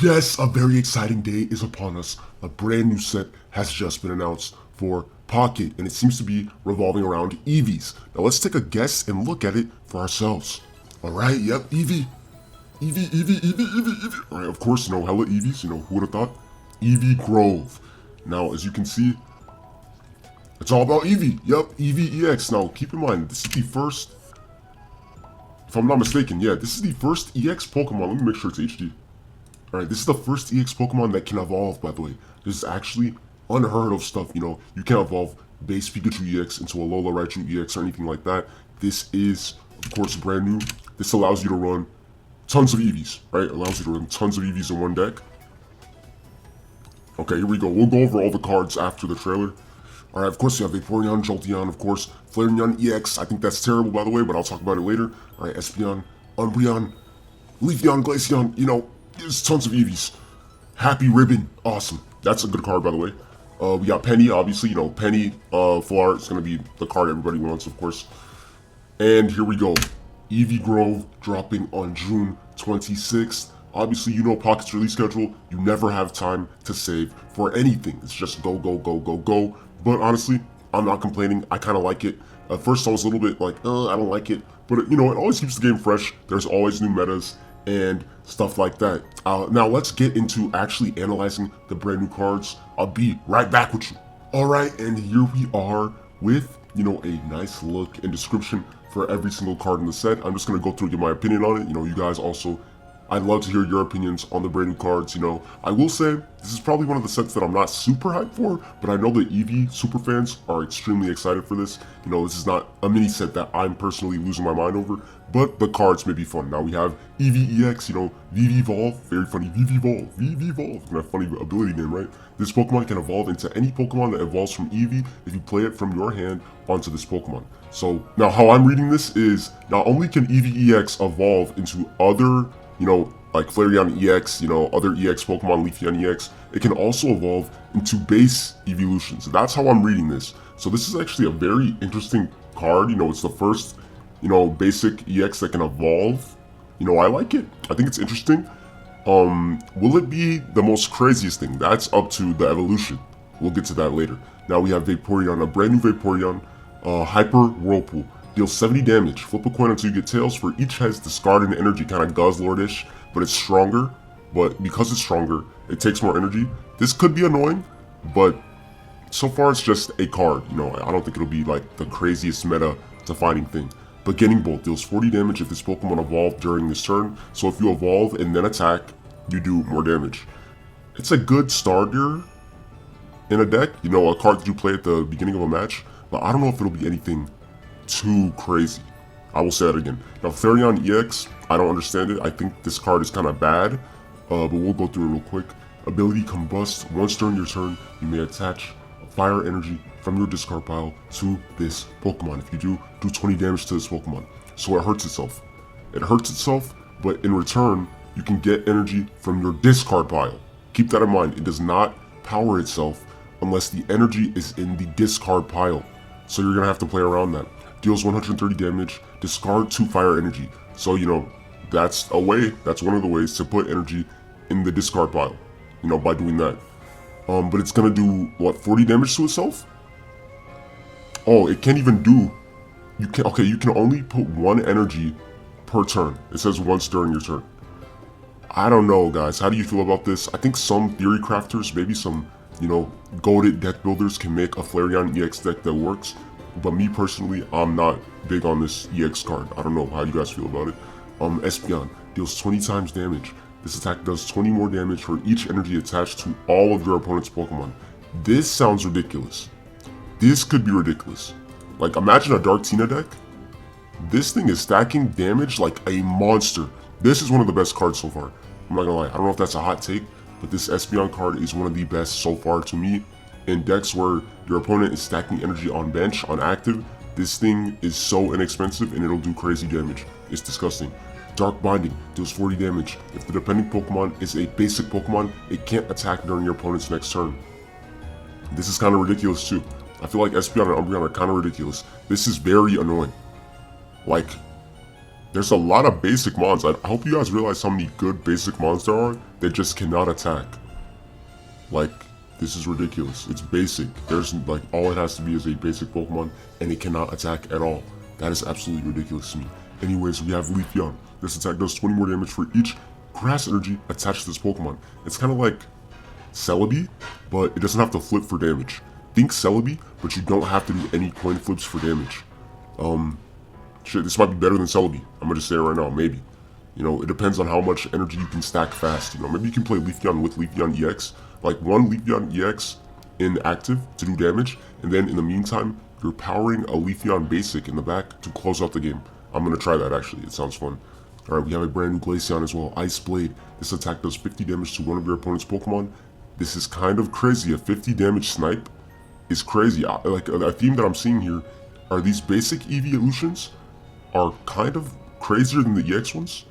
Yes, a very exciting day is upon us. A brand new set has just been announced for Pocket, and it seems to be revolving around Eevees. Now let's take a guess and look at it for ourselves. Alright, yep, Eevee. Eevee. Alright, of course, hella Eevees, who would have thought? Eevee Grove. Now, as you can see, it's all about Eevee. Yep, Eevee EX. Now, keep in mind, this is the first, if I'm not mistaken, yeah, this is the first EX Pokemon. Let me make sure it's HD. Alright, this is the first EX Pokemon that can evolve, by the way. This is actually unheard of stuff, you can't evolve base Pikachu EX into a Lola Raichu EX or anything like that. This is, of course, brand new. This allows you to run tons of Eevees, right? Allows you to run tons of Eevees in one deck. Okay, here we go. We'll go over all the cards after the trailer. Alright, of course, you have Vaporeon, Jolteon, of course, Flareon EX. I think that's terrible, by the way, but I'll talk about it later. Alright, Espeon, Umbreon, Leafeon, Glaceon, there's tons of Eevees. Happy Ribbon, awesome. That's a good card, by the way. We got Penny, obviously, Penny, full art is going to be the card everybody wants, of course. And here we go. Eevee Grove dropping on June 26th. Obviously, Pocket's release schedule. You never have time to save for anything. It's just go, go, go, go, go. But honestly, I'm not complaining. I kind of like it. At first, I was a little bit like, I don't like it. But, it always keeps the game fresh. There's always new metas and stuff like that. Now let's get into actually analyzing the brand new cards. I'll be right back with you. Alright, and here we are with, a nice look and description for every single card in the set. I'm just going to go through and give my opinion on it. You guys also, I'd love to hear your opinions on the brand new cards. I will say, this is probably one of the sets that I'm not super hyped for, but I know the Eevee super fans are extremely excited for this. This is not a mini set that I'm personally losing my mind over, but the cards may be fun. Now we have Eevee EX, Evolve, very funny, Evolve, and a funny ability name, right? This Pokemon can evolve into any Pokemon that evolves from Eevee if you play it from your hand onto this Pokemon. So, now how I'm reading this is, not only can Eevee EX evolve into other, like Flareon EX, other EX Pokemon, Leafeon EX, it can also evolve into base Eeveelution. So that's how I'm reading this. So this is actually a very interesting card. It's the first, basic EX that can evolve. I like it. I think it's interesting. Will it be the most craziest thing? That's up to the evolution. We'll get to that later. Now we have Vaporeon, a brand new Vaporeon, Hyper Whirlpool. Deals 70 damage. Flip a coin until you get tails. For each has discarded energy, kind of Guzzlord-ish, but it's stronger. But because it's stronger, it takes more energy. This could be annoying, but so far it's just a card. I don't think it'll be like the craziest meta defining thing. Beginning Bolt deals 40 damage if this Pokemon evolved during this turn. So if you evolve and then attack, you do more damage. It's a good starter in a deck. A card that you play at the beginning of a match. But I don't know if it'll be anything too crazy. I will say that again. Now Flareon EX, I don't understand it. I think this card is kind of bad, but we'll go through it real quick. Ability Combust. Once during your turn, you may attach a fire energy from your discard pile to this Pokemon. If you do 20 damage to this Pokemon. So it hurts itself. It hurts itself, but in return, you can get energy from your discard pile. Keep that in mind. It does not power itself unless the energy is in the discard pile. So you're gonna have to play around that. Deals 130 damage, discard 2 fire energy. So, that's a way, that's one of the ways to put energy in the discard pile, by doing that. But it's gonna do, what, 40 damage to itself? Oh, it can't even do, you can only put 1 energy per turn. It says once during your turn. I don't know, guys, how do you feel about this? I think some theory crafters, maybe some, goated deck builders can make a Flareon EX deck that works. But me personally, I'm not big on this EX card. I don't know how you guys feel about it. Espeon deals 20 times damage. This attack does 20 more damage for each energy attached to all of your opponent's Pokemon. This sounds ridiculous. This could be ridiculous. Like, imagine a Darktina deck. This thing is stacking damage like a monster. This is one of the best cards so far. I'm not gonna lie. I don't know if that's a hot take, but this Espeon card is one of the best so far to me. In decks where your opponent is stacking energy on bench, on active, this thing is so inexpensive and it'll do crazy damage. It's disgusting. Dark Binding deals 40 damage. If the depending Pokemon is a basic Pokemon, it can't attack during your opponent's next turn. This is kind of ridiculous too. I feel like Espeon and Umbreon are kind of ridiculous. This is very annoying. Like, there's a lot of basic mons. I hope you guys realize how many good basic mons there are that just cannot attack. Like, this is ridiculous. It's basic. There's like, all it has to be is a basic Pokemon and it cannot attack at all. That is absolutely ridiculous to me. Anyways, we have Sylveon. This attack does 20 more damage for each grass energy attached to this Pokemon. It's kind of like Celebi, but it doesn't have to flip for damage. Think Celebi, but you don't have to do any coin flips for damage. Shit, this might be better than Celebi. I'm gonna just say it right now, maybe. You know, it depends on how much energy you can stack fast. You know, maybe you can play Sylveon with Sylveon EX, like one Sylveon EX in active to do damage, and then in the meantime, you're powering a Sylveon basic in the back to close out the game. I'm gonna try that actually, it sounds fun. Alright, we have a brand new Glaceon as well, Ice Blade. This attack does 50 damage to one of your opponent's Pokemon. This is kind of crazy, a 50 damage snipe is crazy. Like a theme that I'm seeing here are these basic Eeveelutions are kind of crazier than the EX ones,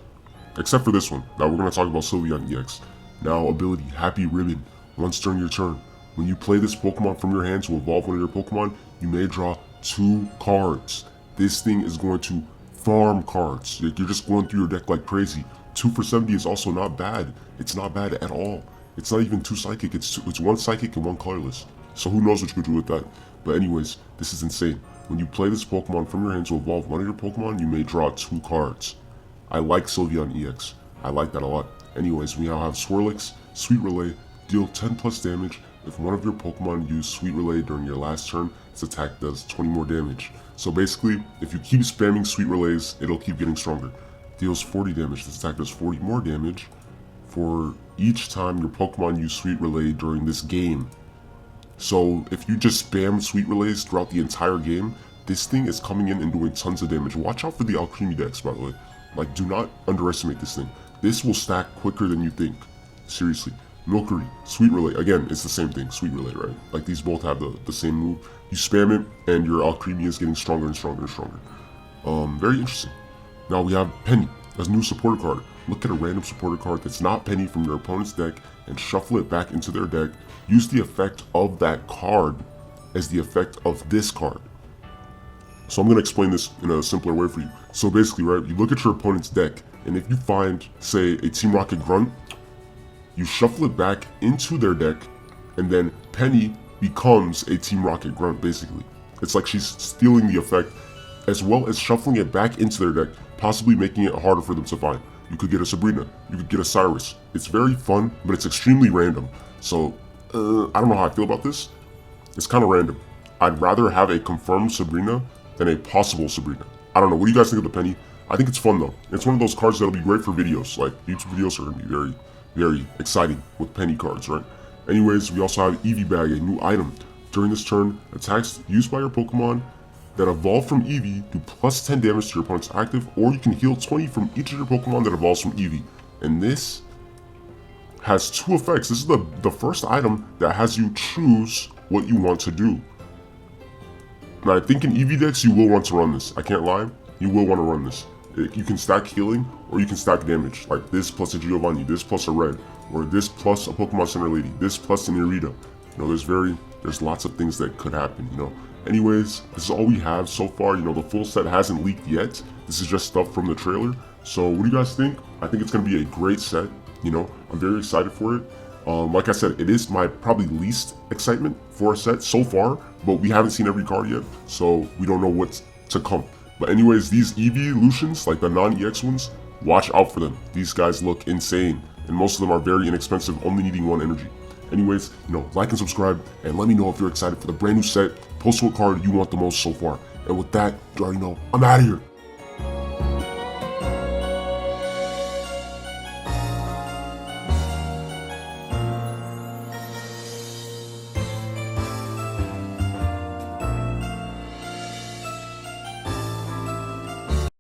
except for this one. Now we're going to talk about Sylveon EX. Now ability, Happy Ribbon. Once during your turn, when you play this Pokemon from your hand to evolve one of your Pokemon, you may draw 2 cards. This thing is going to farm cards. You're just going through your deck like crazy. 2 for 70 is also not bad. It's not bad at all. It's not even 2 Psychic, it's 1 Psychic and 1 Colorless. So who knows what you could do with that. But anyways, this is insane. When you play this Pokemon from your hand to evolve one of your Pokemon, you may draw 2 cards. I like Sylveon EX. I like that a lot. Anyways, we now have Swirlix, Sweet Relay, deal 10 plus damage. If one of your Pokemon use Sweet Relay during your last turn, its attack does 20 more damage. So basically, if you keep spamming Sweet Relays, it'll keep getting stronger. Deals 40 damage. This attack does 40 more damage for each time your Pokemon use Sweet Relay during this game. So if you just spam Sweet Relays throughout the entire game, this thing is coming in and doing tons of damage. Watch out for the Alchemy decks, by the way. Like, do not underestimate this thing. This will stack quicker than you think. Seriously. Milcery, Sweet Relay. Again, it's the same thing, Sweet Relay, right? Like, these both have the same move. You spam it, and your Alchemy is getting stronger and stronger and stronger. Very interesting. Now we have Penny, as a new supporter card. Look at a random supporter card that's not Penny from your opponent's deck and shuffle it back into their deck. Use the effect of that card as the effect of this card. So I'm going to explain this in a simpler way for you. So basically, right, you look at your opponent's deck, and if you find, say, a Team Rocket Grunt, you shuffle it back into their deck, and then Penny becomes a Team Rocket Grunt, basically. It's like she's stealing the effect, as well as shuffling it back into their deck, possibly making it harder for them to find. You could get a Sabrina, you could get a Cyrus. It's very fun, but it's extremely random. So, I don't know how I feel about this. It's kind of random. I'd rather have a confirmed Sabrina than a possible Sabrina. I don't know, what do you guys think of the Penny? I think it's fun though. It's one of those cards that'll be great for videos. Like, YouTube videos are going to be very, very exciting with Penny cards, right? Anyways, we also have Eevee Bag, a new item. During this turn, attacks used by your Pokemon that evolve from Eevee do plus 10 damage to your opponent's active, or you can heal 20 from each of your Pokemon that evolves from Eevee. And this has 2 effects. This is the first item that has you choose what you want to do. Now, I think in Eevee decks, you will want to run this. I can't lie, you will want to run this. You can stack healing, or you can stack damage, like this plus a Giovanni, this plus a red, or this plus a Pokemon Center Lady, this plus an Irida. You know, there's lots of things that could happen, you know. Anyways, this is all we have so far. You know, the full set hasn't leaked yet. This is just stuff from the trailer. So what do you guys think? I think it's going to be a great set. You know, I'm very excited for it. Like I said, it is my probably least excitement for a set so far, but we haven't seen every card yet, so we don't know what's to come. But anyways, these Eeveelutions, like the non-EX ones, watch out for them. These guys look insane, and most of them are very inexpensive, only needing 1 energy. Anyways, you know, like and subscribe, and let me know if you're excited for the brand new set. Post what card you want the most so far. And with that, you already know, I'm out of here.